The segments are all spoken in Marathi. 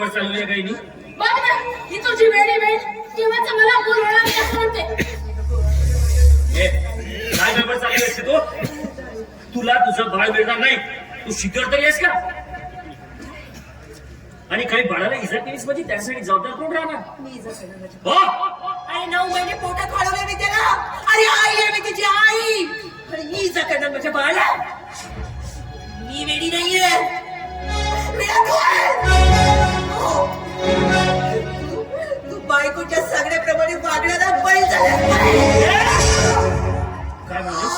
बडबड चालू आहे काही नाही. बघ ना ही तुझी वेळी वेळ केव्हाच मला बोलवणार नाही असं म्हणते. काय बडबड चालू असते तो? तुला तुझं बाळ मिळणार नाही. तू शिकवत तरी आहेस का? आणि काही बाळाला इजा केलीस म्हणजे त्यासाठी जबाबदार कोण राहणार? मी इजा करणार. हो आणि 9 महिने पोटात वाढवले मी त्याला. अरे आई आहे मी तिची आई. आणि मी इजा करणार माझ्या बाळाला. मी वेडी नाहीये. तू बायकोच्या सगळ्याप्रमाणे वागण्याला बळी झाला. काय म्हणलीस?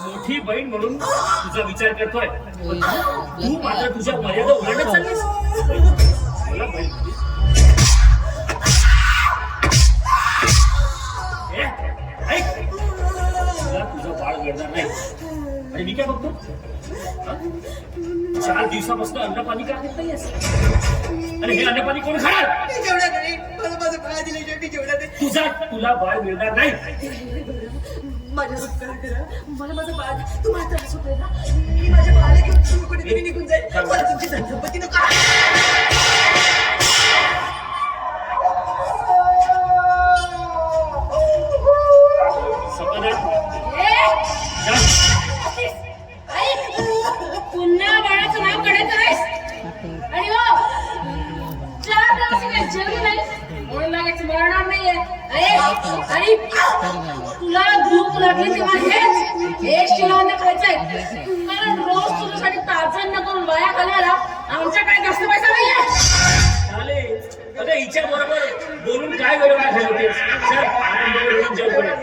मोठी बहीण म्हणून तुझा विचार करतोय. तू मात्र तुझ्या मर्यादा ओलांडत चाललीस. मला बहीण म्हणलीस? ऐक, तुला तुझं बाळ घडणार नाही. आणि मी काय बघतो? 4 दिवसापासून अन्न पाणी का देत नाहीयेस? आणि हे अन्न पाणी कोण खाणार? मला माझं बाळ दिलं शेवटी जेवढा तुझा तुला बाळ मिळणार नाही. माझ्या उपकार करा. मला माझं बाळ तुम्हाला त्रास होतोय ना. मी माझ्या बाळाला घेऊन तुम्ही कुठेतरी निघून जाईल. मला तुमची संपत्ती नको. पुन्हा बाळाचं नाव काढायचं नाहीस. आणि हो 4 दिवस जेवली नाही म्हणून लागायचं मरणार नाहीये. आणि तुला भूक लागली तेव्हा हेच एक किलो अन्न खायचंय. कारण रोज तुझ्यासाठी ताजं अन्न करून वाया घालवायला आमच्याकडे जास्त पैसा नाहीये. अगं हिच्या बरोबर बोलून काय वेळ घालवतेस? चल आपण दोघं जेवण करूया.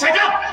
Shut up.